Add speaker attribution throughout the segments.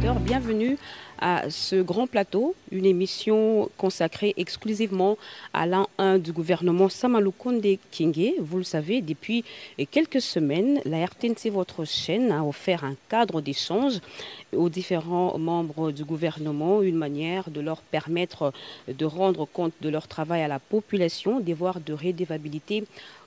Speaker 1: téléspectateurs, bienvenue à ce grand plateau, une émission consacrée exclusivement à l'an 1 du gouvernement Samalukonde Kingé. Vous le savez, depuis quelques semaines, la RTNC, votre chaîne, a offert un cadre d'échange aux différents membres du gouvernement, une manière de leur permettre de rendre compte de leur travail à la population, devoir de redevabilité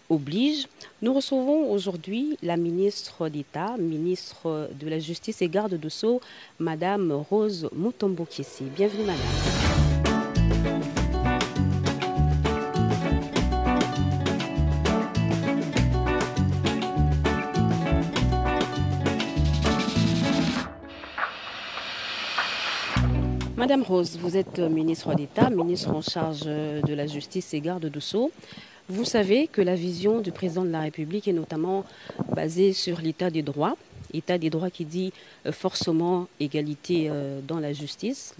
Speaker 1: oblige. Nous recevons aujourd'hui la ministre d'État, ministre de la Justice et garde de Sceaux, Madame Rose Mutombo-Kiesi. Bienvenue, Madame. Madame Rose, vous êtes ministre d'État, ministre en charge de la Justice et garde de Sceaux. Vous savez que la vision du président de la République est notamment basée sur l'état des droits. État des droits qui dit forcément égalité dans la justice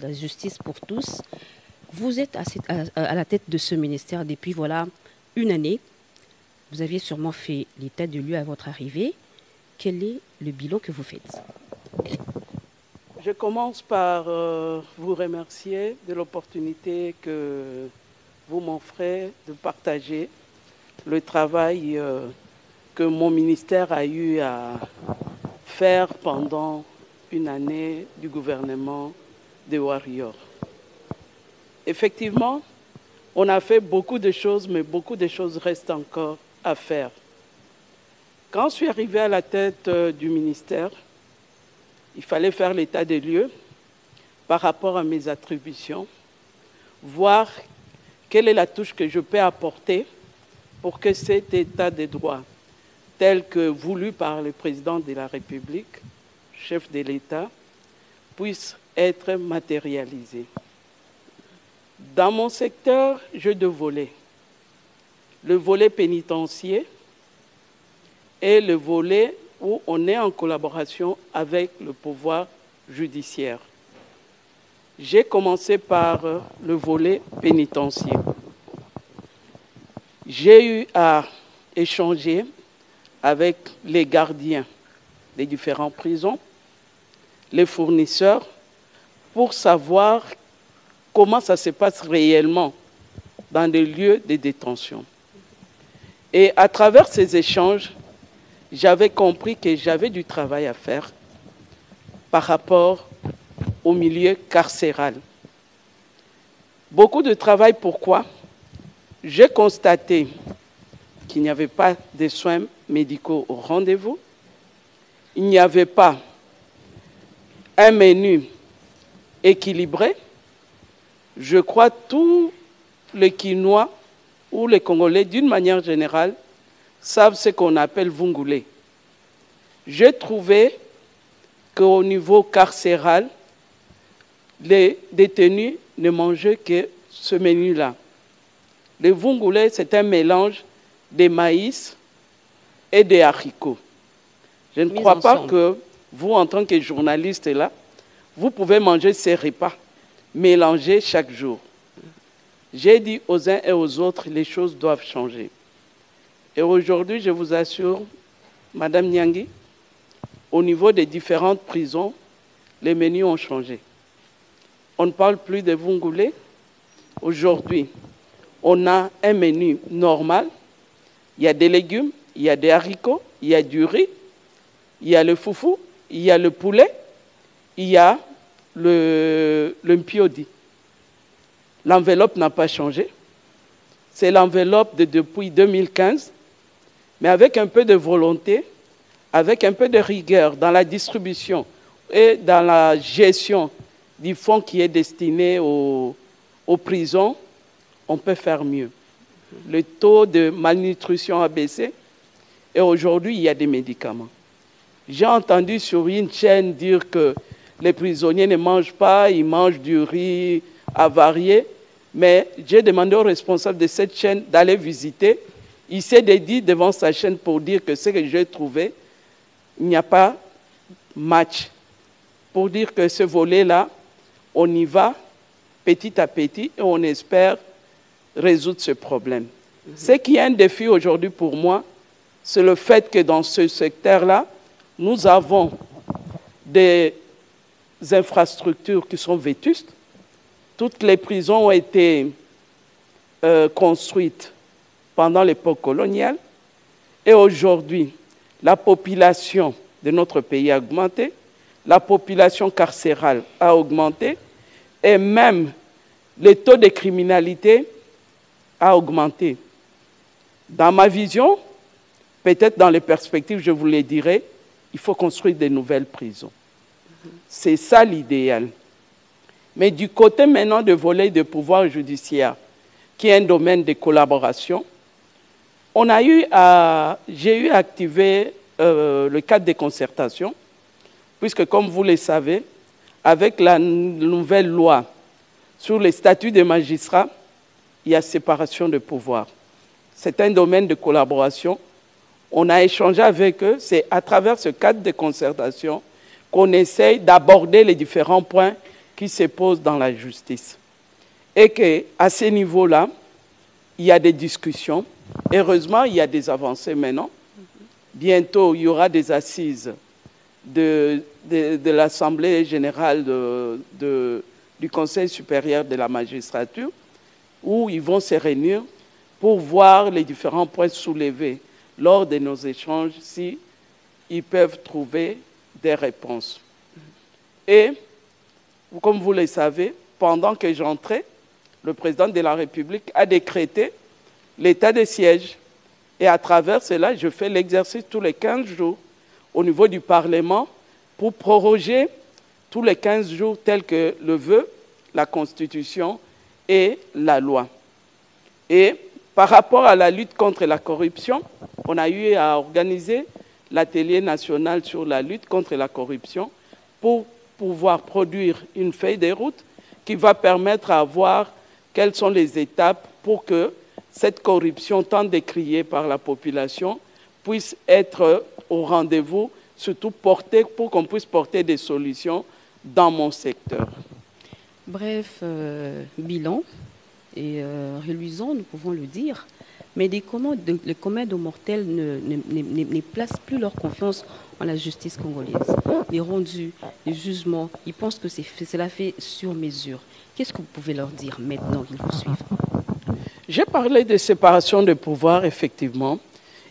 Speaker 1: pour tous. Vous êtes à la tête de ce ministère depuis voilà une année. Vous aviez sûrement fait l'état de lieu à votre arrivée. Quel est le bilan que vous faites?
Speaker 2: Je commence par vous remercier de l'opportunité que vous m'offrez de partager le travail que mon ministère a eu à faire pendant une année du gouvernement des Warriors. Effectivement, on a fait beaucoup de choses, mais beaucoup de choses restent encore à faire. Quand je suis arrivée à la tête du ministère, il fallait faire l'état des lieux par rapport à mes attributions, voir quelle est la touche que je peux apporter pour que cet état des droits, tel que voulu par le président de la République, chef de l'État, puisse être matérialisé. Dans mon secteur, j'ai deux volets. Le volet pénitentiaire et le volet où on est en collaboration avec le pouvoir judiciaire. J'ai commencé par le volet pénitentiaire. J'ai eu à échanger avec les gardiens des différentes prisons, les fournisseurs, pour savoir comment ça se passe réellement dans les lieux de détention. Et à travers ces échanges, j'avais compris que j'avais du travail à faire par rapport au milieu carcéral. Beaucoup de travail, pourquoi? J'ai constaté qu'il n'y avait pas de soins médicaux au rendez-vous, il n'y avait pas un menu équilibré. Je crois que tous les Quinois ou les Congolais, d'une manière générale, savent ce qu'on appelle vungulé. J'ai trouvé qu'au niveau carcéral, les détenus ne mangeaient que ce menu-là. Le vungulé, c'est un mélange de maïs et de haricots. Je ne crois pas que vous, en tant que journaliste, là, vous pouvez manger ces repas mélangés chaque jour. J'ai dit aux uns et aux autres, les choses doivent changer. Et aujourd'hui, je vous assure, Madame Nyangui, au niveau des différentes prisons, les menus ont changé. On ne parle plus de vungulé. Aujourd'hui, on a un menu normal. Il y a des légumes, il y a des haricots, il y a du riz, il y a le foufou, il y a le poulet, il y a le mpiodi. L'enveloppe n'a pas changé. C'est l'enveloppe de depuis 2015, mais avec un peu de volonté, avec un peu de rigueur dans la distribution et dans la gestion du fonds qui est destiné aux prisons, on peut faire mieux. Le taux de malnutrition a baissé et aujourd'hui, il y a des médicaments. J'ai entendu sur une chaîne dire que les prisonniers ne mangent pas, ils mangent du riz avarié, mais j'ai demandé au responsable de cette chaîne d'aller visiter. Il s'est dédié devant sa chaîne pour dire que ce que j'ai trouvé, il n'y a pas match. Pour dire que ce volet-là, on y va petit à petit et on espère résoudre ce problème. Ce qui est un défi aujourd'hui pour moi, c'est le fait que dans ce secteur-là, nous avons des infrastructures qui sont vétustes. Toutes les prisons ont été construites pendant l'époque coloniale. Et aujourd'hui, la population de notre pays a augmenté, la population carcérale a augmenté, et même le taux de criminalité a augmenté. Dans ma vision, peut-être dans les perspectives, je vous le dirai, il faut construire de nouvelles prisons. C'est ça l'idéal. Mais du côté maintenant de volet de pouvoir judiciaire, qui est un domaine de collaboration, j'ai eu à activer le cadre de concertation, puisque comme vous le savez, avec la nouvelle loi sur les statuts des magistrats, il y a séparation de pouvoir. C'est un domaine de collaboration. On a échangé avec eux. C'est à travers ce cadre de concertation qu'on essaye d'aborder les différents points qui se posent dans la justice. Et qu'à ce niveau-là, il y a des discussions. Heureusement, il y a des avancées maintenant. Bientôt, il y aura des assises de l'Assemblée générale du Conseil supérieur de la magistrature, où ils vont se réunir pour voir les différents points soulevés lors de nos échanges, si ils peuvent trouver des réponses. Et, comme vous le savez, pendant que j'entrais, le président de la République a décrété l'état de siège. Et à travers cela, je fais l'exercice tous les 15 jours au niveau du Parlement pour proroger tous les 15 jours tels que le veut la Constitution et la loi. Et par rapport à la lutte contre la corruption, on a eu à organiser l'atelier national sur la lutte contre la corruption pour pouvoir produire une feuille de route qui va permettre à voir quelles sont les étapes pour que cette corruption tant décriée par la population puisse être au rendez-vous, surtout pour qu'on puisse porter des solutions dans mon secteur.
Speaker 1: Bref, bilan et reluisant, nous pouvons le dire, mais les communs de mortels ne placent plus leur confiance en la justice congolaise. Les rendus, les jugements, ils pensent que cela fait sur mesure. Qu'est-ce que vous pouvez leur dire maintenant qu'ils vous suivent?
Speaker 2: J'ai parlé de séparation de pouvoir, effectivement.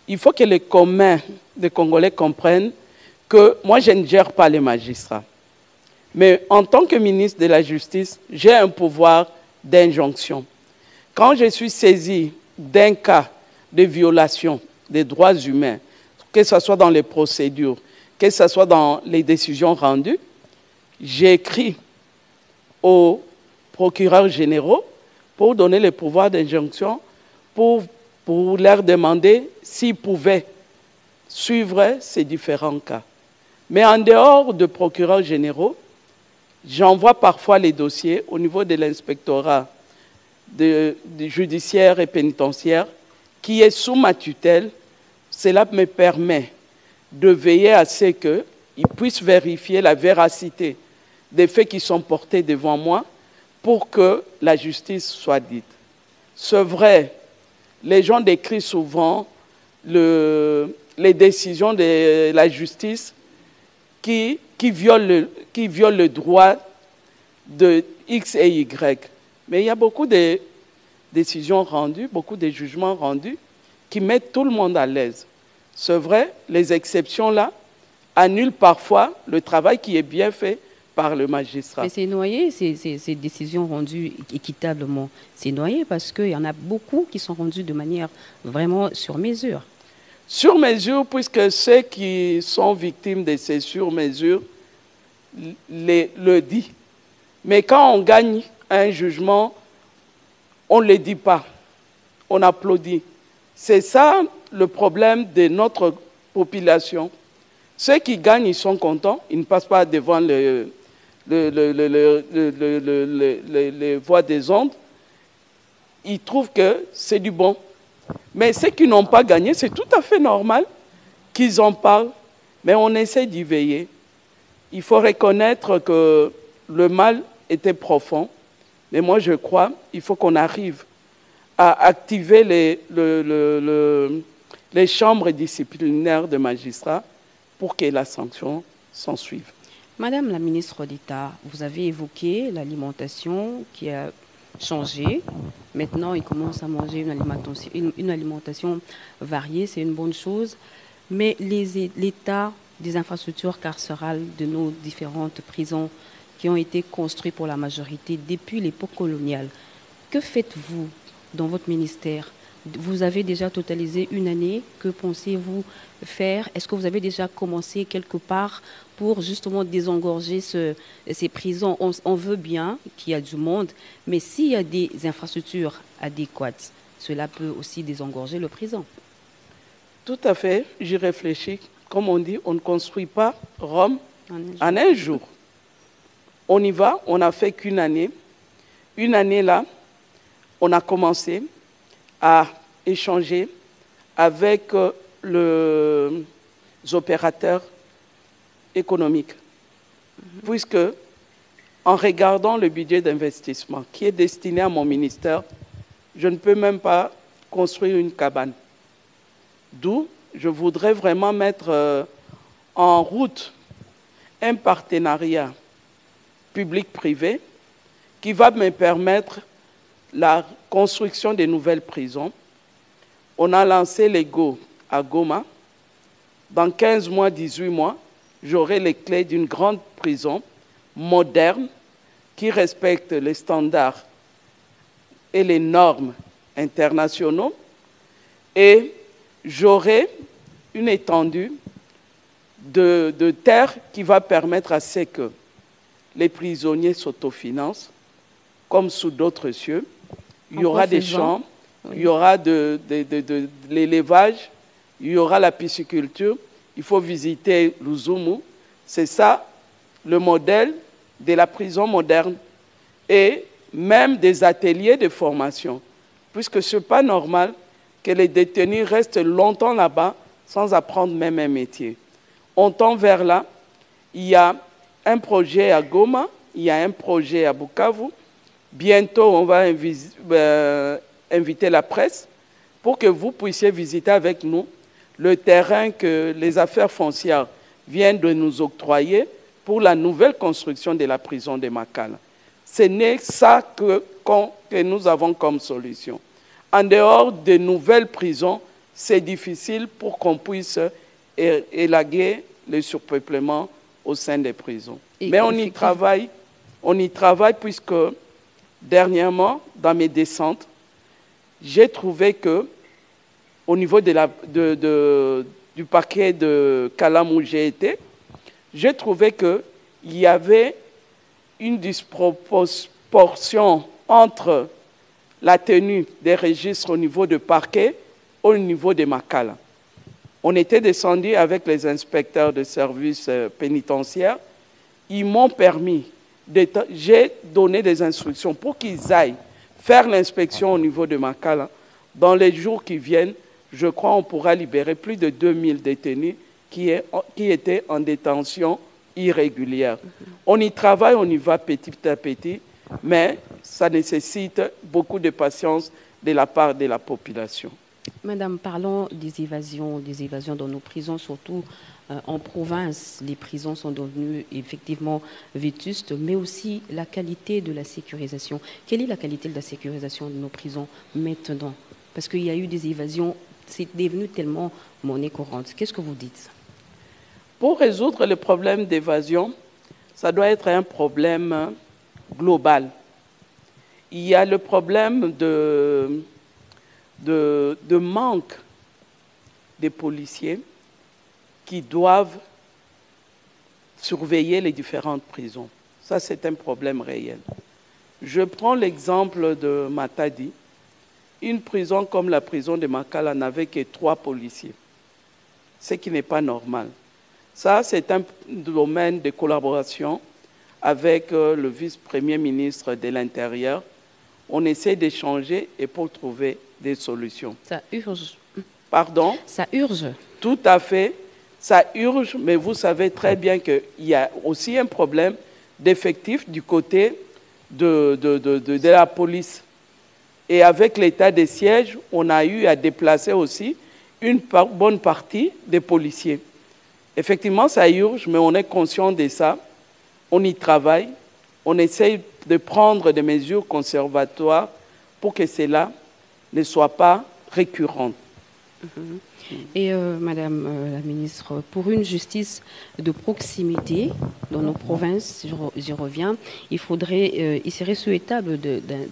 Speaker 2: Il faut que les communs des Congolais comprennent que moi, je ne gère pas les magistrats. Mais en tant que ministre de la Justice, j'ai un pouvoir d'injonction. Quand je suis saisi d'un cas de violation des droits humains, que ce soit dans les procédures, que ce soit dans les décisions rendues, j'écris aux procureurs généraux pour donner le pouvoir d'injonction, pour leur demander s'ils pouvaient suivre ces différents cas. Mais en dehors de procureurs généraux, j'envoie parfois les dossiers au niveau de l'inspectorat judiciaire et pénitentiaire qui est sous ma tutelle. Cela me permet de veiller à ce qu'ils puissent vérifier la véracité des faits qui sont portés devant moi pour que la justice soit dite. C'est vrai, les gens décrivent souvent les décisions de la justice qui violent le droit de X et Y. Mais il y a beaucoup de décisions rendues, beaucoup de jugements rendus qui mettent tout le monde à l'aise. C'est vrai, les exceptions là annulent parfois le travail qui est bien fait par le magistrat.
Speaker 1: Mais c'est noyé, ces décisions rendues équitablement. C'est noyé parce qu'il y en a beaucoup qui sont rendues de manière vraiment sur mesure.
Speaker 2: Sur mesure, puisque ceux qui sont victimes de ces sur-mesures le disent. Mais quand on gagne un jugement, on ne le dit pas. On applaudit. C'est ça le problème de notre population. Ceux qui gagnent, ils sont contents. Ils ne passent pas devant les voies des ondes. Ils trouvent que c'est du bon. Mais ceux qui n'ont pas gagné, c'est tout à fait normal qu'ils en parlent. Mais on essaie d'y veiller. Il faut reconnaître que le mal était profond. Mais moi, je crois qu'il faut qu'on arrive à activer les chambres disciplinaires de magistrats pour que la sanction s'en suive.
Speaker 1: Madame la ministre d'État, vous avez évoqué l'alimentation qui a changé. Maintenant, ils commencent à manger une alimentation variée, c'est une bonne chose. Mais l'état des infrastructures carcérales de nos différentes prisons qui ont été construites pour la majorité depuis l'époque coloniale, que faites-vous dans votre ministère? Vous avez déjà totalisé une année. Que pensez-vous faire? Est-ce que vous avez déjà commencé quelque part pour justement désengorger ces prisons? On veut bien qu'il y ait du monde, mais s'il y a des infrastructures adéquates, cela peut aussi désengorger le prison.
Speaker 2: Tout à fait, j'y réfléchis. Comme on dit, on ne construit pas Rome en un jour. On y va, on n'a fait qu'une année. Une année là, on a commencé à échanger avec les opérateurs économiques. Puisque, en regardant le budget d'investissement qui est destiné à mon ministère, je ne peux même pas construire une cabane. D'où je voudrais vraiment mettre en route un partenariat public-privé qui va me permettre la construction de nouvelles prisons. On a lancé l'EGO à Goma. Dans 15 mois, 18 mois, j'aurai les clés d'une grande prison moderne qui respecte les standards et les normes internationaux. Et j'aurai une étendue de terre qui va permettre à ce que les prisonniers s'autofinancent, comme sous d'autres cieux. Il y aura des champs, il y aura de l'élevage, il y aura la pisciculture. Il faut visiter Luzumu. C'est ça le modèle de la prison moderne. Et même des ateliers de formation. Puisque ce n'est pas normal que les détenus restent longtemps là-bas sans apprendre même un métier. On tend vers là. Il y a un projet à Goma, il y a un projet à Bukavu. Bientôt, on va inviter la presse pour que vous puissiez visiter avec nous le terrain que les affaires foncières viennent de nous octroyer pour la nouvelle construction de la prison de Makala. Ce n'est ça que nous avons comme solution. En dehors de nouvelles prisons, c'est difficile pour qu'on puisse élaguer le surpeuplement au sein des prisons. Mais on y travaille puisque dernièrement, dans mes descentes, j'ai trouvé que au niveau du parquet de Kalam où j'ai été, j'ai trouvé qu'il y avait une disproportion entre la tenue des registres au niveau de parquet au niveau de Makala. On était descendu avec les inspecteurs de services pénitentiaires. Ils m'ont permis, j'ai donné des instructions pour qu'ils aillent faire l'inspection au niveau de Makala. Dans les jours qui viennent, je crois qu'on pourra libérer plus de 2000 détenus qui étaient en détention irrégulière. On y travaille, on y va petit à petit, mais ça nécessite beaucoup de patience de la part de la population.
Speaker 1: Madame, parlons des évasions dans nos prisons, surtout en province. Les prisons sont devenues effectivement vétustes, mais aussi la qualité de la sécurisation. Quelle est la qualité de la sécurisation de nos prisons maintenant? Parce qu'il y a eu des évasions, c'est devenu tellement monnaie courante. Qu'est-ce que vous dites?
Speaker 2: Pour résoudre le problème d'évasion, ça doit être un problème global. Il y a le problème de manque des policiers qui doivent surveiller les différentes prisons. Ça, c'est un problème réel. Je prends l'exemple de Matadi. Une prison comme la prison de Makala n'avait que 3 policiers, ce qui n'est pas normal. Ça, c'est un domaine de collaboration avec le vice-premier ministre de l'Intérieur. On essaie d'échanger et pour trouver des solutions.
Speaker 1: Ça urge.
Speaker 2: Pardon?
Speaker 1: Ça urge.
Speaker 2: Tout à fait. Ça urge, mais vous savez très bien qu'il y a aussi un problème d'effectifs du côté de la police. Et avec l'état des sièges, on a eu à déplacer aussi une bonne partie des policiers. Effectivement, ça urge, mais on est conscient de ça. on y travaille, on essaye de prendre des mesures conservatoires pour que cela ne soit pas récurrent.
Speaker 1: Et Madame la ministre, pour une justice de proximité dans nos provinces, j'y reviens, il serait souhaitable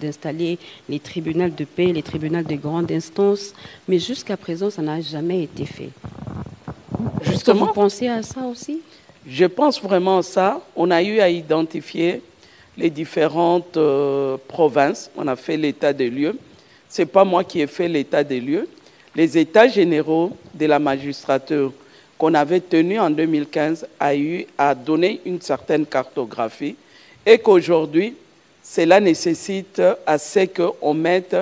Speaker 1: d'installer les tribunaux de paix, les tribunaux de grande instance, mais jusqu'à présent, ça n'a jamais été fait. Est-ce que vous pensez à ça aussi?
Speaker 2: Je pense vraiment à ça. On a eu à identifier les différentes provinces. On a fait l'état des lieux. Ce n'est pas moi qui ai fait l'état des lieux. Les états généraux de la magistrature qu'on avait tenus en 2015 a donné une certaine cartographie et qu'aujourd'hui, cela nécessite à ce qu'on mette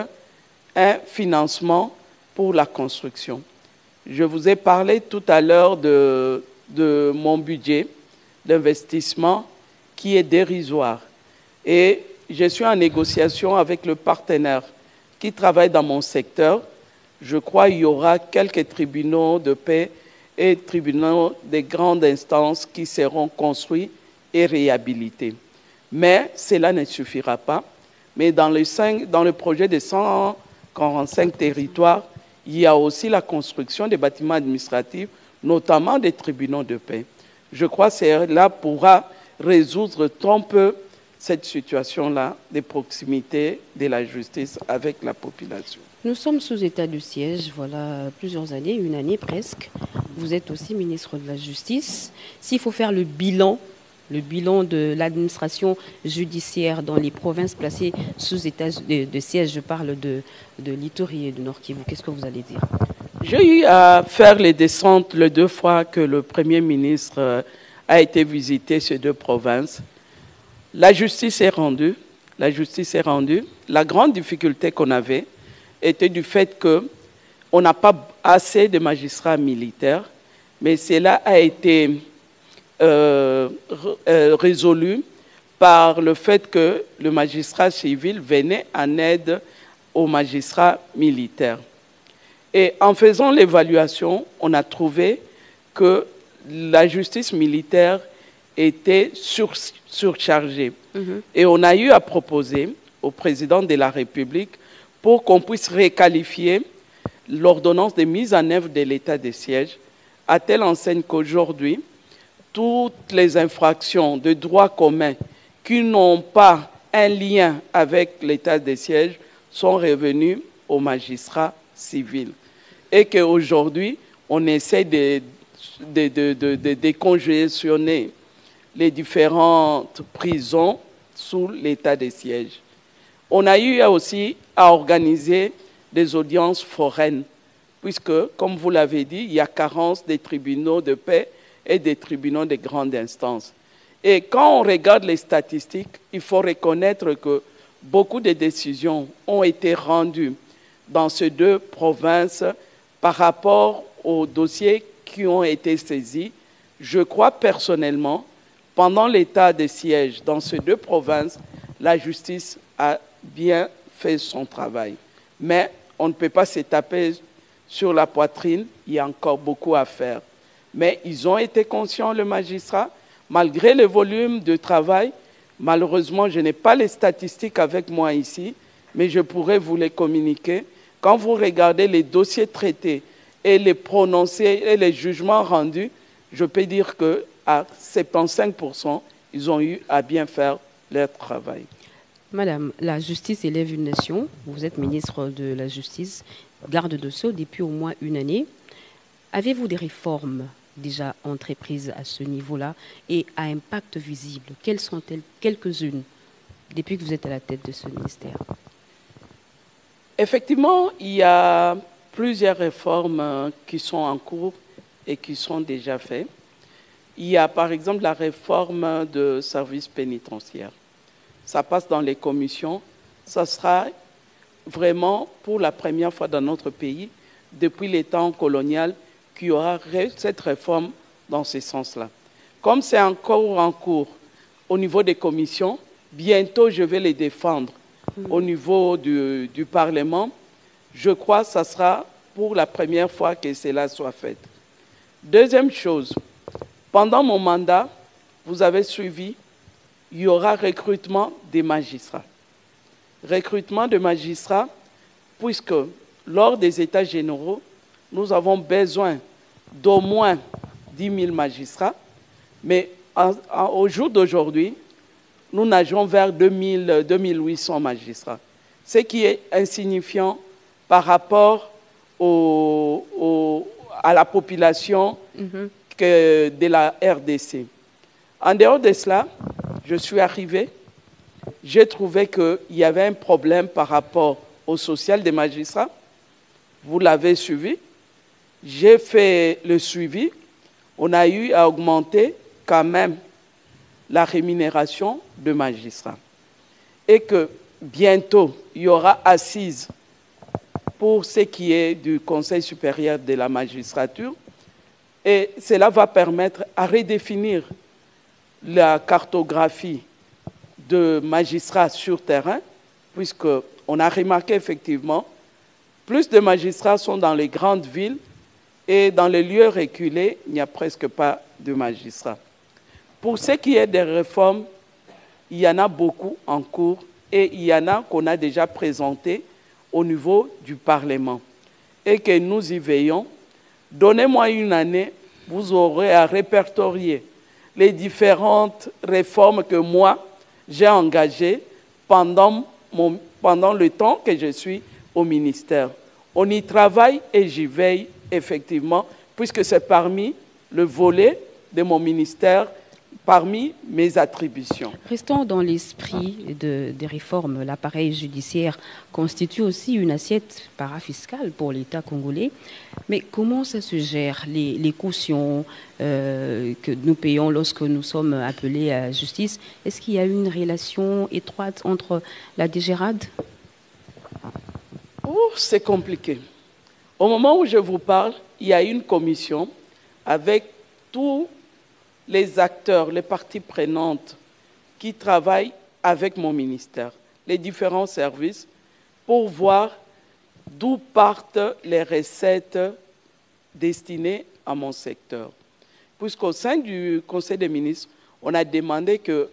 Speaker 2: un financement pour la construction. Je vous ai parlé tout à l'heure de mon budget d'investissement qui est dérisoire. Et je suis en négociation avec le partenaire qui travaille dans mon secteur. Je crois qu'il y aura quelques tribunaux de paix et tribunaux de grande instance qui seront construits et réhabilités. Mais cela ne suffira pas. Mais dans le projet de 145 territoires, il y a aussi la construction des bâtiments administratifs, notamment des tribunaux de paix. Je crois que cela pourra résoudre un peu cette situation-là de proximité de la justice avec la population.
Speaker 1: Nous sommes sous état de siège, voilà plusieurs années, une année presque. Vous êtes aussi ministre de la Justice. S'il faut faire le bilan de l'administration judiciaire dans les provinces placées sous état de siège, je parle de l'Ituri et de Nord Kivu, qu'est-ce que vous allez dire?
Speaker 2: J'ai eu à faire les descentes les 2 fois que le Premier ministre a été visiter ces 2 provinces. La justice est rendue. La justice est rendue. La grande difficulté qu'on avait était du fait qu'on n'a pas assez de magistrats militaires, mais cela a été résolu par le fait que le magistrat civil venait en aide aux magistrats militaires. Et en faisant l'évaluation, on a trouvé que la justice militaire était surchargée. Et on a eu à proposer au président de la République pour qu'on puisse requalifier l'ordonnance de mise en œuvre de l'état de siège, à telle enseigne qu'aujourd'hui, toutes les infractions de droit commun qui n'ont pas un lien avec l'état de siège sont revenues aux magistrats civils. Et qu'aujourd'hui, on essaie de décongestionner les différentes prisons sous l'état de siège. On a eu aussi à organiser des audiences foraines, puisque, comme vous l'avez dit, il y a carence des tribunaux de paix et des tribunaux de grande instance. Et quand on regarde les statistiques, il faut reconnaître que beaucoup de décisions ont été rendues dans ces 2 provinces par rapport aux dossiers qui ont été saisis. Je crois personnellement, pendant l'état de siège dans ces 2 provinces, la justice a bien fait son travail. Mais on ne peut pas se taper sur la poitrine, il y a encore beaucoup à faire. Mais ils ont été conscients, le magistrat, malgré le volume de travail. Malheureusement, je n'ai pas les statistiques avec moi ici, mais je pourrais vous les communiquer. Quand vous regardez les dossiers traités et les prononcés et les jugements rendus, je peux dire qu'à 75%, ils ont eu à bien faire leur travail.
Speaker 1: Madame, la justice élève une nation. Vous êtes ministre de la Justice, garde de Sceaux depuis au moins une année. Avez-vous des réformes déjà entreprises à ce niveau-là et à impact visible? Quelles sont-elles, quelques-unes, depuis que vous êtes à la tête de ce ministère?
Speaker 2: Effectivement, il y a plusieurs réformes qui sont en cours et qui sont déjà faites. Il y a par exemple la réforme de services pénitentiaires. Ça passe dans les commissions. Ça sera vraiment pour la première fois dans notre pays, depuis les temps coloniaux, qu'il y aura cette réforme dans ce sens-là. Comme c'est encore en cours au niveau des commissions, bientôt je vais les défendre au niveau du Parlement. Je crois que ça sera pour la première fois que cela soit fait. Deuxième chose, pendant mon mandat, vous avez suivi il y aura recrutement des magistrats. Recrutement de magistrats, puisque lors des États généraux, nous avons besoin d'au moins 10 000 magistrats, mais au jour d'aujourd'hui, nous nageons vers 2800 magistrats, ce qui est insignifiant par rapport à la population de la RDC. En dehors de cela, je suis arrivé, j'ai trouvé qu'il y avait un problème par rapport au social des magistrats. Vous l'avez suivi. J'ai fait le suivi. On a eu à augmenter quand même la rémunération de magistrats. Et que bientôt, il y aura assise pour ce qui est du Conseil supérieur de la magistrature. Et cela va permettre à redéfinir la cartographie de magistrats sur terrain, puisqu'on a remarqué effectivement, plus de magistrats sont dans les grandes villes et dans les lieux reculés, il n'y a presque pas de magistrats. Pour ce qui est des réformes, il y en a beaucoup en cours et il y en a qu'on a déjà présentées au niveau du Parlement et que nous y veillons. Donnez-moi une année, vous aurez à répertorier les différentes réformes que moi, j'ai engagées pendant le temps que je suis au ministère. On y travaille et j'y veille effectivement, puisque c'est parmi le volet de mon ministère, parmi mes attributions.
Speaker 1: Restons dans l'esprit des réformes. L'appareil judiciaire constitue aussi une assiette parafiscale pour l'État congolais. Mais comment ça se gère, les cautions que nous payons lorsque nous sommes appelés à la justice? Est-ce qu'il y a une relation étroite entre la DGRAD?
Speaker 2: C'est compliqué. Au moment où je vous parle, il y a une commission avec tous les acteurs, les parties prenantes qui travaillent avec mon ministère, les différents services, pour voir d'où partent les recettes destinées à mon secteur. Puisqu'au sein du Conseil des ministres, on a demandé que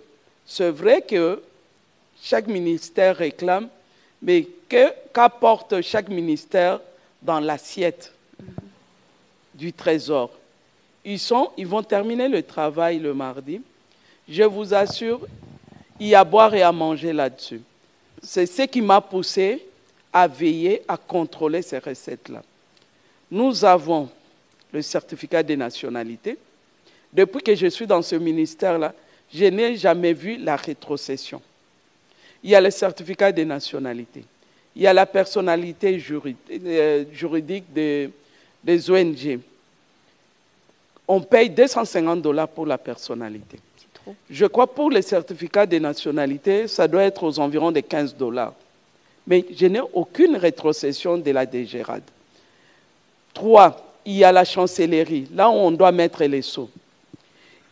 Speaker 2: c'est vrai que chaque ministère réclame, mais qu'apporte chaque ministère dans l'assiette du Trésor? Ils vont terminer le travail le mardi. Je vous assure, il y a à boire et à manger là-dessus. C'est ce qui m'a poussé à veiller, à contrôler ces recettes-là. Nous avons le certificat de nationalité. Depuis que je suis dans ce ministère-là, je n'ai jamais vu la rétrocession. Il y a le certificat de nationalité. Il y a la personnalité juridique des ONG. On paye 250 $ pour la personnalité.
Speaker 1: C'est trop.
Speaker 2: Je crois pour les certificats de nationalité, ça doit être aux environs de 15 $. Mais je n'ai aucune rétrocession de la DGRAD. 3, il y a la chancellerie, là où on doit mettre les sceaux.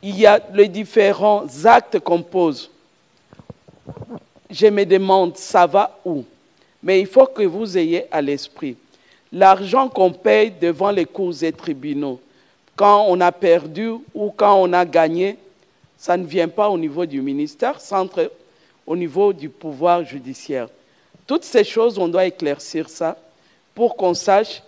Speaker 2: Il y a les différents actes qu'on pose. Je me demande, ça va où? Mais il faut que vous ayez à l'esprit l'argent qu'on paye devant les cours et tribunaux. Quand on a perdu ou quand on a gagné, ça ne vient pas au niveau du ministère, ça entre au niveau du pouvoir judiciaire. Toutes ces choses, on doit éclaircir ça pour qu'on sache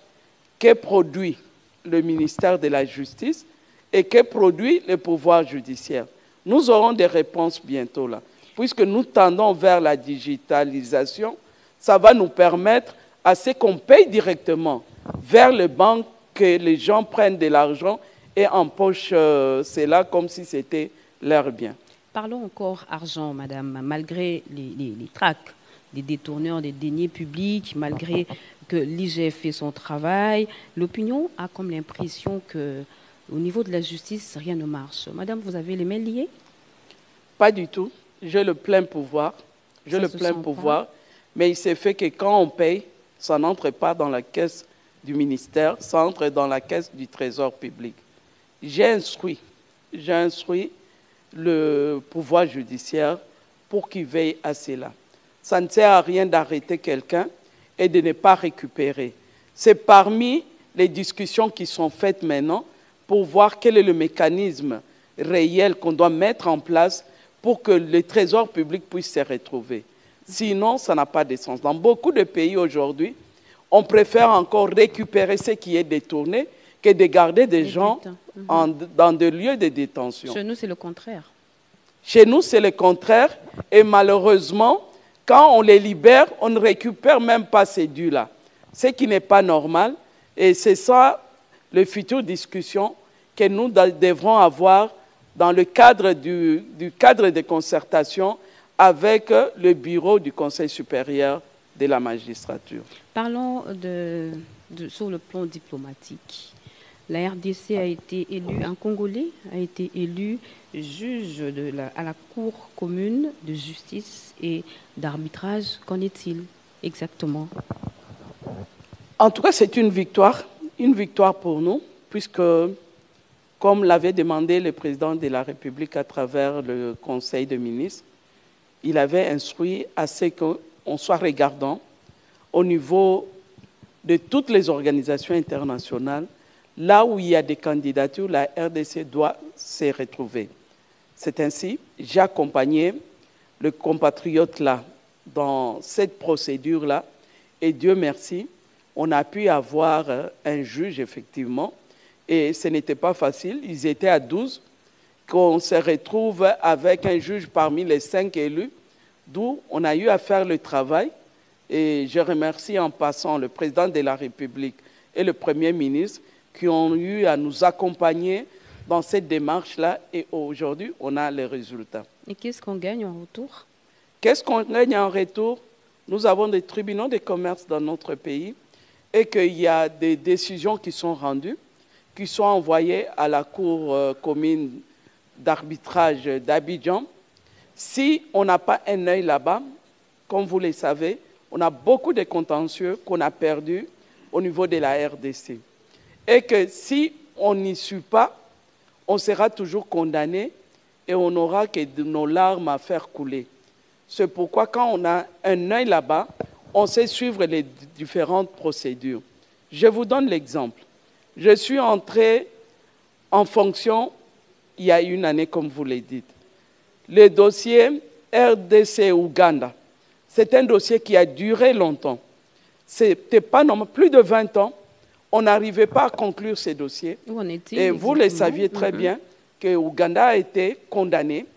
Speaker 2: que produit le ministère de la Justice et que produit le pouvoir judiciaire. Nous aurons des réponses bientôt là. Puisque nous tendons vers la digitalisation, ça va nous permettre à ce qu'on paye directement vers les banques, que les gens prennent de l'argent et empochent cela comme si c'était leur bien.
Speaker 1: Parlons encore argent, madame. Malgré les traques des détourneurs des deniers publics, malgré que l'IGF fait son travail, l'opinion a comme l'impression qu'au niveau de la justice, rien ne marche. Madame, vous avez les mains liées?
Speaker 2: Pas du tout. J'ai le plein pouvoir. J'ai le plein pouvoir. Mais il s'est fait que quand on paye, ça n'entre pas dans la caisse du ministère, ça entre dans la caisse du Trésor public. J'ai instruit le pouvoir judiciaire pour qu'il veille à cela. Ça ne sert à rien d'arrêter quelqu'un et de ne pas récupérer. C'est parmi les discussions qui sont faites maintenant pour voir quel est le mécanisme réel qu'on doit mettre en place pour que le trésor public puisse se retrouver. Sinon, ça n'a pas de sens. Dans beaucoup de pays aujourd'hui, on préfère encore récupérer ce qui est détourné que de garder des gens dans des lieux de détention.
Speaker 1: Chez nous, c'est le contraire.
Speaker 2: Chez nous, c'est le contraire. Et malheureusement, quand on les libère, on ne récupère même pas ces dus-là. Ce qui n'est pas normal. Et c'est ça, les futures discussions que nous devrons avoir dans le cadre du cadre de concertation avec le bureau du Conseil supérieur de la magistrature.
Speaker 1: Parlons sur le plan diplomatique. La RDC a été élue, un Congolais a été élu juge à la Cour commune de justice et d'arbitrage. Qu'en est-il exactement?
Speaker 2: En tout cas, c'est une victoire pour nous, puisque, comme l'avait demandé le président de la République à travers le Conseil des ministres, il avait instruit à ce qu'on soit regardant au niveau de toutes les organisations internationales. Là où il y a des candidatures, la RDC doit se retrouver. C'est ainsi, j'ai accompagné le compatriote là dans cette procédure-là, et Dieu merci, on a pu avoir un juge effectivement, et ce n'était pas facile, ils étaient à 12, qu'on se retrouve avec un juge parmi les 5 élus, d'où on a eu à faire le travail, et je remercie en passant le président de la République et le Premier ministre qui ont eu à nous accompagner dans cette démarche-là, et aujourd'hui, on a les résultats.
Speaker 1: Et qu'est-ce qu'on gagne en retour?
Speaker 2: Qu'est-ce qu'on gagne en retour? Nous avons des tribunaux de commerce dans notre pays et qu'il y a des décisions qui sont rendues, qui sont envoyées à la Cour commune d'arbitrage d'Abidjan. Si on n'a pas un œil là-bas, comme vous le savez, on a beaucoup de contentieux qu'on a perdus au niveau de la RDC. Et que si on n'y suit pas, on sera toujours condamné et on n'aura que de nos larmes à faire couler. C'est pourquoi quand on a un œil là-bas, on sait suivre les différentes procédures. Je vous donne l'exemple. Je suis entré en fonction il y a une année, comme vous l'avez dit. Le dossier RDC-Ouganda, c'est un dossier qui a duré longtemps. C'était pas normal, plus de 20 ans. On n'arrivait pas à conclure ces dossiers. Et vous le saviez très bien que Ouganda a été condamné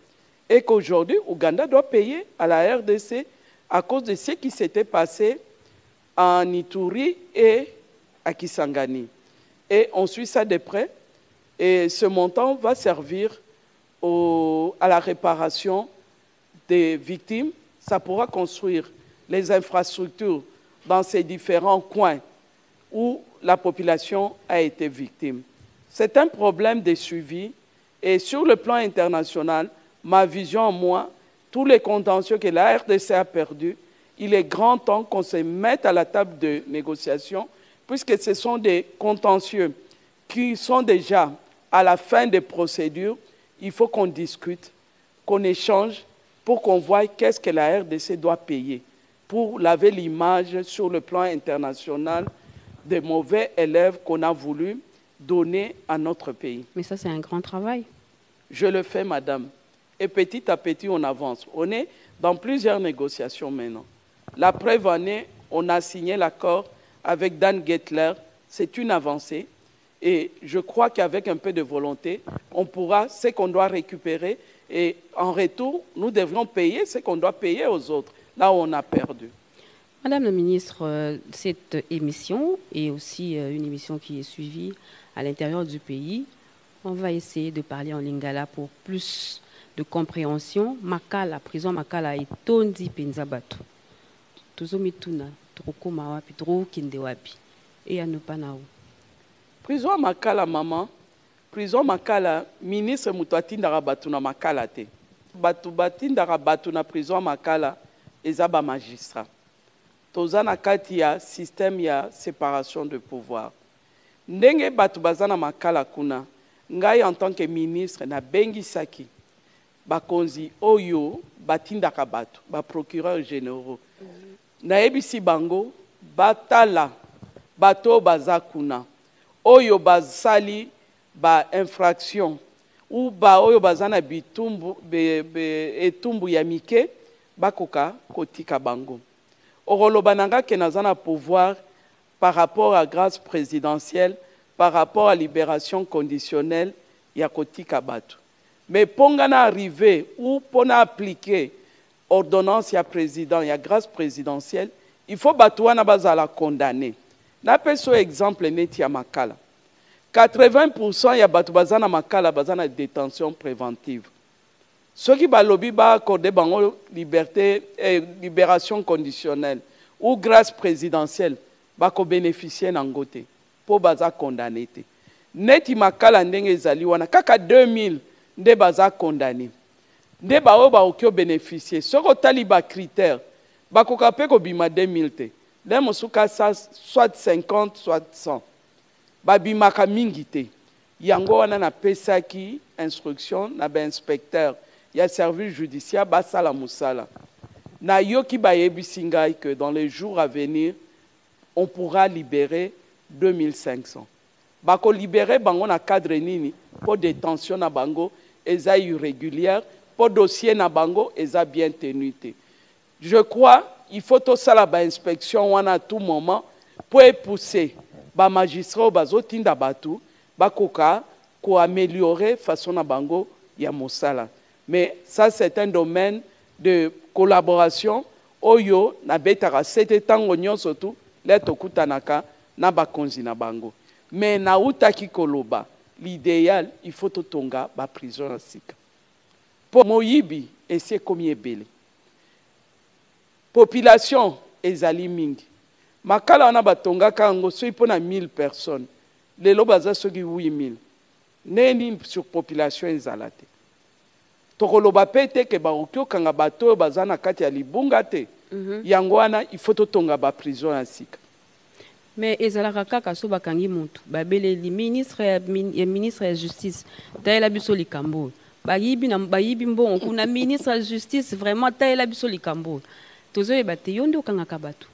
Speaker 2: et qu'aujourd'hui, Ouganda doit payer à la RDC à cause de ce qui s'était passé en Ituri et à Kisangani. Et on suit ça de près. Et ce montant va servir à la réparation des victimes. Ça pourra construire les infrastructures dans ces différents coins où la population a été victime. C'est un problème de suivi et sur le plan international, ma vision, moi, tous les contentieux que la RDC a perdus, il est grand temps qu'on se mette à la table de négociation puisque ce sont des contentieux qui sont déjà à la fin des procédures. Il faut qu'on discute, qu'on échange pour qu'on voie qu'est-ce que la RDC doit payer pour laver l'image sur le plan international des mauvais élèves qu'on a voulu donner à notre pays.
Speaker 1: Mais ça, c'est un grand travail.
Speaker 2: Je le fais, madame. Et petit à petit, on avance. On est dans plusieurs négociations maintenant. La preuve en est, on a signé l'accord avec Dan Gettler. C'est une avancée. Et je crois qu'avec un peu de volonté, on pourra, ce qu'on doit récupérer, et en retour, nous devrons payer ce qu'on doit payer aux autres, là où on a perdu.
Speaker 1: Madame la ministre, cette émission est aussi une émission qui est suivie à l'intérieur du pays. On va essayer de parler en lingala pour plus de compréhension. Makala, prison Makala est tondi penzabatu. Tuzomituna, trokoma wapi, trokinde wapi. Et à ne pas naou.
Speaker 2: Prison Makala, maman. Prison Makala, ministre Moutouatindara Batuna Makala te. Batindara Batuna prison Makala, ezaba magistrat. Tozana kati ya système ya séparation de pouvoir. Ndenge batu bazana Makala kuna, ngai en tant que ministre na bengi saki, bakonzi oyo batindaka batu, ba procureur généraux. Na ebisi bango, batala, bato bazakuna. Oyo basali ba infraction ou ba oyo bazana bitumbu etumbu ya mike bakoka kotika bango. Okoloba nanga ke nazana pouvoir par rapport à grâce présidentielle, par rapport à libération conditionnelle, ya kotika batu. Mais pongana arrivé ou pona appliquer ordonnance ya président, ya grâce présidentielle, il faut batouana bazala condamné. Na peso exemple neti ya makala. 80% ya batu bazana makala bazana détention préventive. Ceux qui balobi ba accordé bango liberté libération conditionnelle ou grâce présidentielle bako bénéficier nangote po baza condamné te. Neti makala ndenge ezali wana kaka 2000 nde baza condamné. Nde ba o ba okyo bénéficier. Soko tali ba critère bako kapé ko bima 2000 te. Le mosuka soit 50 soit 100. Babimaka mingi te. Yango wana na pesaki instruction na ba inspecteur ya service judiciaire basala musala. Na yoki ba yebisinga que dans les jours à venir on pourra libérer 2500. Bako libérer bango na cadre nini pour détention na bango eza irrégulière, pour dossier na bango eza bien tenu te. Je crois il faut tout ça la ba inspection wana à tout moment pour pousser ba magistrat bazotinda batu bakoka ko améliorer façon na bango ya mosala. Mais ça c'est un domaine de collaboration oyo na betara c'était tango nyonso tu leto kutanaka na bakonzi na bango. Mais na utaki koloba l'idéal il faut totonga ba prison na sika. Pour moyibi et c'est combien belé. Population ezali mingi. Makala wana batonga kango so ipona 1000 personnes. Lelo baza soki 8000. Neni sur population ezalate. Tokoloba pete ke ba okyo kanga bato baza na kati ya libunga te. Yango wana il faut totonga ba prison ya sika.
Speaker 1: Mais ezalaka kaka so bakangi mutu. Babele li ministre ya justice. Taela biso likambo. Bayibi na bayibi mbongo kuna ministre ya justice vraiment taela biso likambo. Tozo ebate yondo kangaka batu.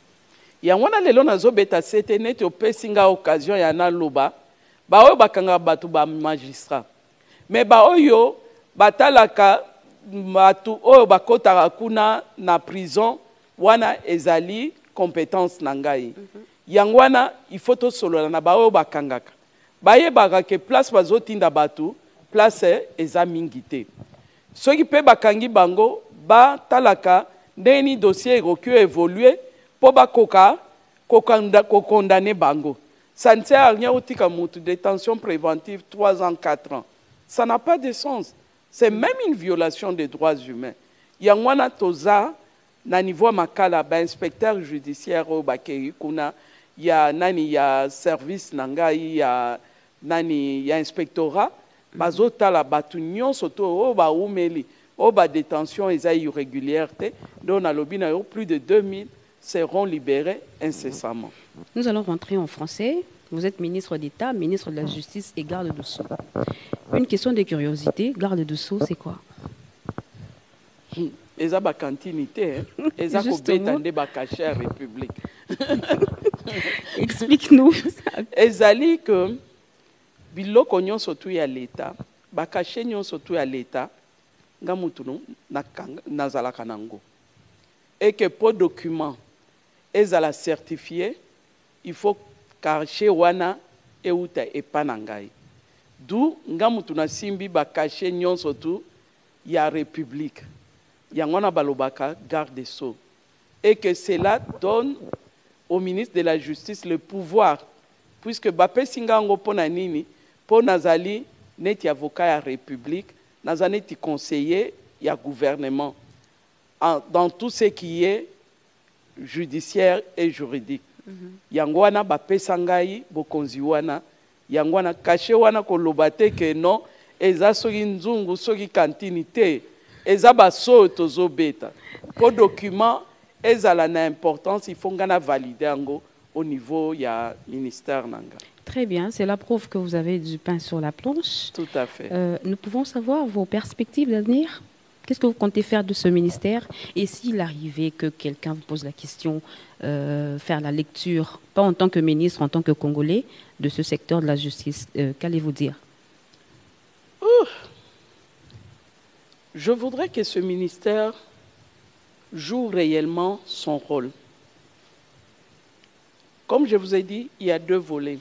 Speaker 2: Yango na lelo nazo beta sete neti opesinga occasion ya na loba. Ba oyo bakanga batu ba magistrat. Mais ba oyo batalaka batu oyo bakotaka kuna na prison wana ezali compétence na ngai. Yango wana il faut to solola na ba oyo bakangaka. Bayebaka ke place bazotinda batu place eza mingi te. Soki pe bakangi bango ba talaka ndeni dossier ekokyo évoluer po bakoka condamner bango. Ça ne sert à rien otika mutu détention préventive 3 ans 4 ans. Ça n'a pas de sens. C'est même une violation des droits humains. Yangwana toza na niveau makala ba inspecteur judiciaire o bakei kuna ya nani ya service nangai ya nani ya inspectorat bazotala batu nyonso to o ba umeli o ba détention eza irrégulière te donc na lobby na yo plus de 2000 seront libérés incessamment.
Speaker 1: Nous allons rentrer en français. Vous êtes ministre d'État, ministre de la Justice et garde de Sceaux. Une question de curiosité, garde de Sceaux, c'est quoi?
Speaker 2: Eza ba cantinité, eza ko betande ba cachère République.
Speaker 1: Explique-nous.
Speaker 2: Ezali que biloko nyonso tu ya l'État, ba caché nyonso tu ya l'État, nga mutu no nazalaka nango. Et que pour document ezala certifié, il faut cacher wana euta epanangai. D'où nga mutu na simbi ba caché nyonso tu ya République. Yangona balobaka garde des Sceaux. Et que cela donne au ministre de la Justice le pouvoir, puisque Bapé Singango pona nini, po nazali neti avocat ya République, nazaneti conseiller ya gouvernement, dans tout ce qui est judiciaire et juridique. Yangwana Bapé Sangai, bokonzi wana, yangwana caché wana kolobate que non, eza soki nzungu soki kantini te, eza baso tozo beta. Pour document, ezala na importance, il faut ngana valider ango au niveau ya ministère nanga.
Speaker 1: Très bien, c'est la preuve que vous avez du pain sur la planche.
Speaker 2: Tout à fait.
Speaker 1: Nous pouvons savoir vos perspectives d'avenir. Qu'est-ce que vous comptez faire de ce ministère? Et s'il arrivait que quelqu'un vous pose la question, faire la lecture, pas en tant que ministre, en tant que Congolais, de ce secteur de la justice, qu'allez-vous dire?
Speaker 2: Je voudrais que ce ministère joue réellement son rôle. Comme je vous ai dit, il y a 2 volets.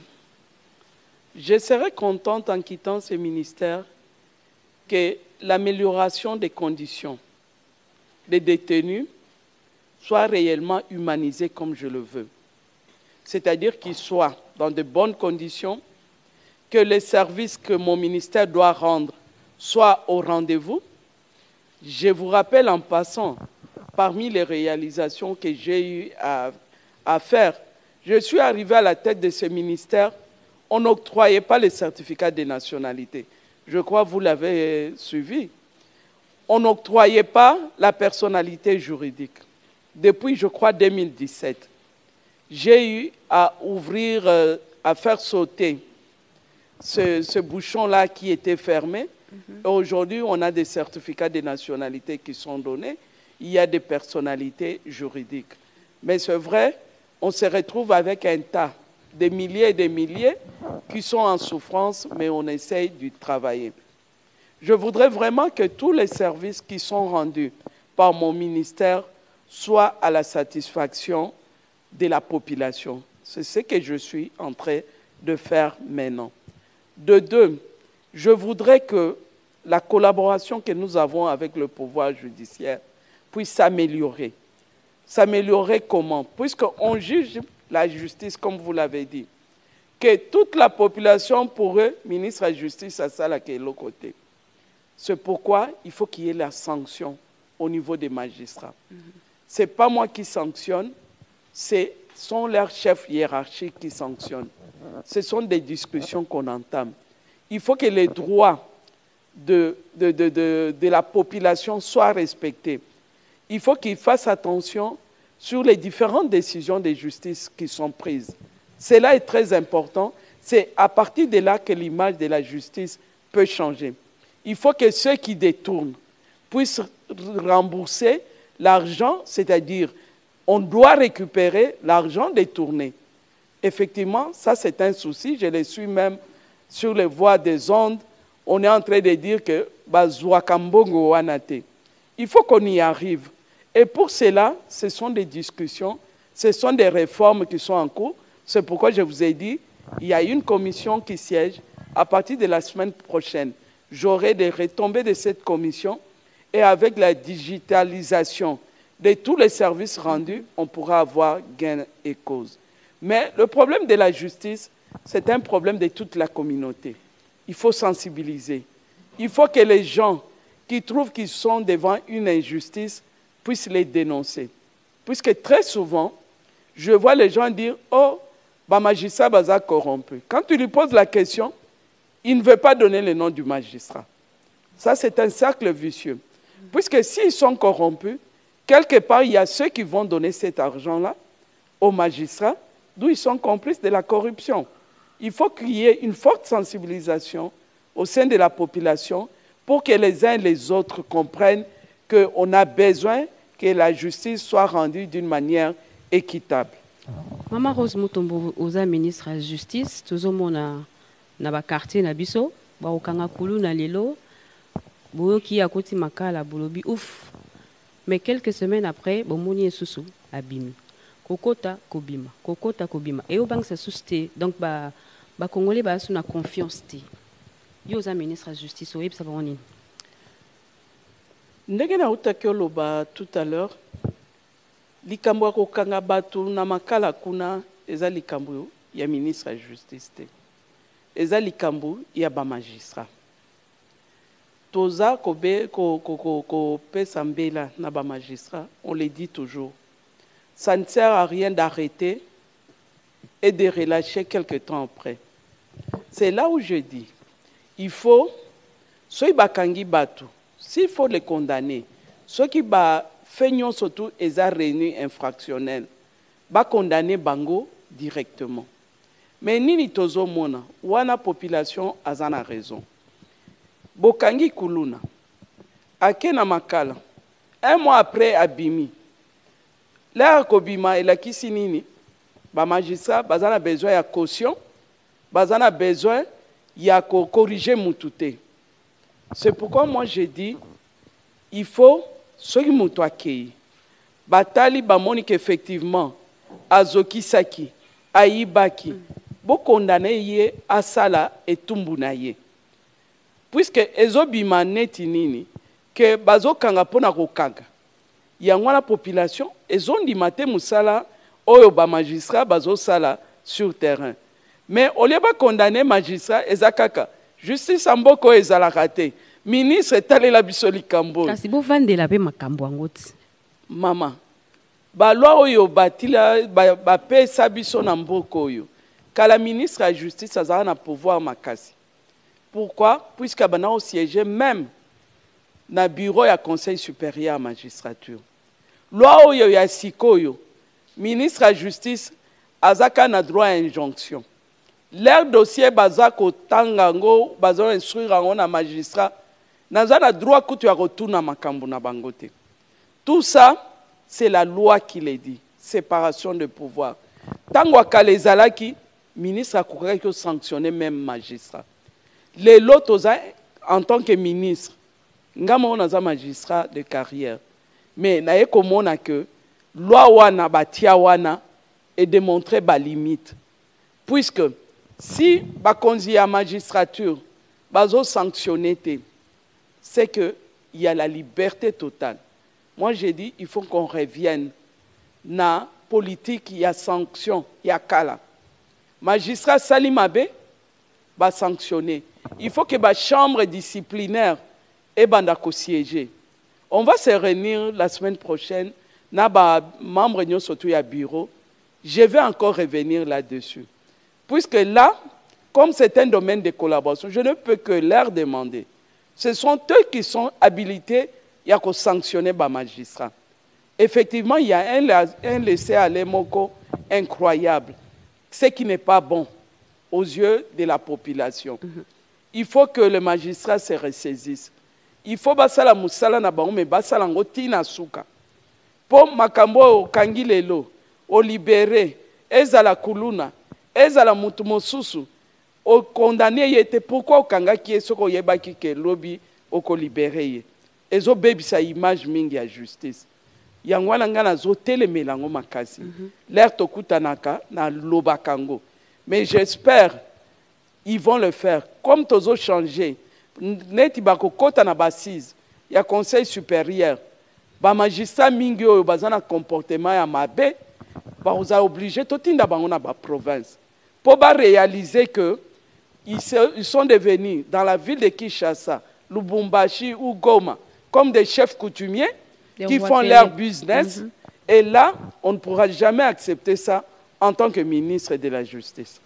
Speaker 2: Je serais contente en quittant ce ministère que l'amélioration des conditions des détenus soit réellement humanisée comme je le veux. C'est-à-dire qu'ils soient dans de bonnes conditions, que les services que mon ministère doit rendre soient au rendez-vous. Je vous rappelle en passant, parmi les réalisations que j'ai eu à faire, je suis arrivé à la tête de ce ministère, on n'octroyait pas les certificats de nationalité. Je crois que vous l'avez suivi. On n'octroyait pas la personnalité juridique. Depuis, je crois, 2017, j'ai eu à ouvrir, à faire sauter ce bouchon-là qui était fermé. Aujourd'hui, on a des certificats de nationalité qui sont donnés. Il y a des personnalités juridiques. Mais c'est vrai, on se retrouve avec un tas, des milliers et des milliers qui sont en souffrance, mais on essaye de travailler. Je voudrais vraiment que tous les services qui sont rendus par mon ministère soient à la satisfaction de la population. C'est ce que je suis en train de faire maintenant. De 2, je voudrais que la collaboration que nous avons avec le pouvoir judiciaire puisse s'améliorer. S'améliorer comment? Puisqu'on juge la justice, comme vous l'avez dit, que toute la population, pour eux, ministre de la Justice, à ça, là, qui est de l'autre côté. C'est pourquoi il faut qu'il y ait la sanction au niveau des magistrats. Ce n'est pas moi qui sanctionne, ce sont leurs chefs hiérarchiques qui sanctionnent. Ce sont des discussions qu'on entame. Il faut que les droits de la population soient respectés. Il faut qu'ils fassent attention sur les différentes décisions de justice qui sont prises. Cela est très important. C'est à partir de là que l'image de la justice peut changer. Il faut que ceux qui détournent puissent rembourser l'argent, c'est-à-dire on doit récupérer l'argent détourné. Effectivement, ça c'est un souci, je le suis même sur les voies des ondes. On est en train de dire que Bazouakambongo Wanate. Il faut qu'on y arrive. Et pour cela, ce sont des discussions, ce sont des réformes qui sont en cours. C'est pourquoi je vous ai dit, il y a une commission qui siège. À partir de la semaine prochaine, j'aurai des retombées de cette commission et avec la digitalisation de tous les services rendus, on pourra avoir gain et cause. Mais le problème de la justice, c'est un problème de toute la communauté. Il faut sensibiliser. Il faut que les gens qui trouvent qu'ils sont devant une injustice puissent les dénoncer. Puisque très souvent, je vois les gens dire « Oh, le magistrat baza corrompu ». Quand tu lui poses la question, il ne veut pas donner le nom du magistrat. Ça, c'est un cercle vicieux. Puisque s'ils sont corrompus, quelque part, il y a ceux qui vont donner cet argent-là aux magistrats, d'où ils sont complices de la corruption. Il faut qu'il y ait une forte sensibilisation au sein de la population pour que les uns et les autres comprennent qu'on a besoin que la justice soit rendue d'une manière équitable.
Speaker 1: Maman Rose Mutombo, oza ministre de la Justice, tozomona na ba quartier na biso, ba okanga kulu na lelo, boyoki akoti makala bolobi ouf. Mais quelques semaines après, bomoni esusu abimi. Kokota kobima, kokota kobima. Et au bank ça susté. Donc ba congolais ba suna confiance té. Yo oza ministre de la Justice, oyeb ça ba nini?
Speaker 2: Ndenge na utaki oloba tout à l'heure, likambo ya kokanga bato na makala kuna eza likambo ya ministre ya Justice te. Eza likambo ya ba magistrat. Toza kopesa mbela na ba magistrat, on le dit toujours. Ça ne sert à rien d'arrêter et de relâcher quelque temps après. C'est là où je dis, il faut, soy bakangi bato, s'il faut les condamner, ceux qui font surtout les réunions infractionnelles, ba condamner bango directement. Mais nini tozo mona, wana population azana raison. Bokangi kuluna, akena makala, un mois après abimi, l'air kobima et la kisinini, ba magistrat, bazana besoin ya caution, bazana besoin ya corriger mutute. C'est pourquoi moi j'ai dit, il faut soki moto akei batali bamoni qu'effectivement azokisaki ayibaki bokondane ye asala etumbu na ye puisque ezobima neti nini ke bazokanga mpona kokanga yango la population ezondima te musala oyo bamagistrat bazosala sur terrain mais au lieu bakondane magistrat eza kaka justice ya mboka oyo ezalaka te ministre etalela biso likambo
Speaker 1: kasi bovandela mpe makambo yango ti
Speaker 2: mama balwa oyo batila bapesa biso na mboka oyo kala ministre ya justice azala na pouvoir makasi pourquoi puisque bana au siège même na bureau ya conseil supérieur ya magistrature loi oyo ya sikoyo ministre ya justice azaka na droit à injonction leur dossier baza kotanga ngo baza instruire ngo na magistrat naza na droit kutu ya kotuna makambo na bango te tout ça c'est la loi qui le dit séparation de pouvoir tango akala ezalaki ministre akokaki kosanctionner même magistrat lelo toza en tant que ministre nga moko naza magistrat de carrière mais naye komona que loi wana batia wana et démontrer ba limite puisque si bakonzi ya magistrature bazo sanctionner te c'est que il y a la liberté totale. Moi j'ai dit il faut qu'on revienne na politique il y a sanction il y a kala magistrat salimabe ba sanctionner il faut que ba chambre disciplinaire et banda ko siéger. On va se réunir la semaine prochaine na ba membre nyo surtout ya bureau. Je vais encore revenir là-dessus. Puisque là, comme c'est un domaine de collaboration, je ne peux que leur demander. Ce sont eux qui sont habilités à sanctionner les magistrats. Effectivement, il y a un laisser-aller moko incroyable, ce qui n'est pas bon aux yeux de la population. Il faut que le magistrat se ressaisisse. Il faut basala musala na bango me basala ngo tina suka. Po makambo kangi lelo o libéré ezala kuluna ezala mutu mosusu o condamné yete pourquoi okanga ki esoko yebaki ke lobi oko libéré ye ezo bebisa image mingi ya justice yango wana ngana zo telemela ngo makasi l'air tokutanaka na lobakango mais j'espère ils vont le faire comme tozo changer neti bako kota na basise ya conseil supérieur ba magistrat mingi oyo bazana comportement ya mabe ba vous a obligé totinda bango na ba province pour ba réaliser que ils sont devenus dans la ville de Kinshasa, Lubumbashi ou Goma comme des chefs coutumiers qui font leur business et là on ne pourra jamais accepter ça en tant que ministre de la justice.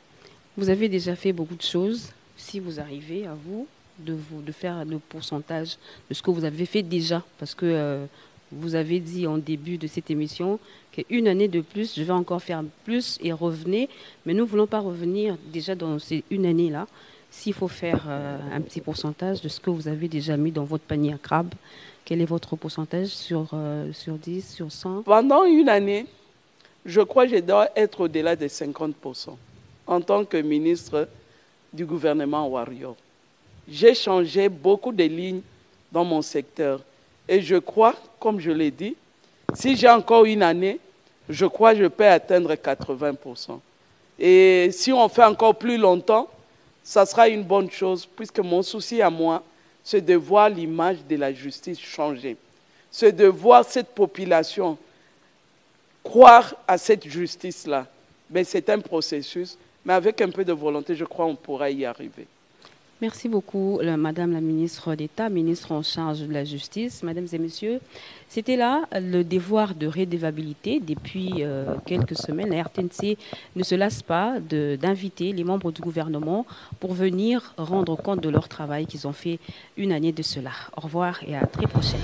Speaker 1: Vous avez déjà fait beaucoup de choses. Si vous arrivez à de faire le pourcentage de ce que vous avez fait déjà, parce que vous avez dit en début de cette émission qu'une année de plus, je vais encore faire plus et revenir. Mais nous ne voulons pas revenir déjà dans ces une année-là. S'il faut faire un petit pourcentage de ce que vous avez déjà mis dans votre panier à crabe, quel est votre pourcentage sur 10, sur 100?
Speaker 2: Pendant une année, je crois que je dois être au-delà de 50% en tant que ministre du gouvernement Warrior. J'ai changé beaucoup de lignes dans mon secteur. Et je crois, comme je l'ai dit, si j'ai encore une année, je crois que je peux atteindre 80%. Et si on fait encore plus longtemps, ça sera une bonne chose, puisque mon souci à moi, c'est de voir l'image de la justice changer. C'est de voir cette population croire à cette justice-là. Mais c'est un processus, mais avec un peu de volonté, je crois qu'on pourra y arriver.
Speaker 1: Merci beaucoup, Madame la ministre d'État, ministre en charge de la justice. Mesdames et messieurs, c'était là le devoir de redevabilité. Depuis quelques semaines, la RTNC ne se lasse pas d'inviter les membres du gouvernement pour venir rendre compte de leur travail qu'ils ont fait une année de cela. Au revoir et à très prochaine.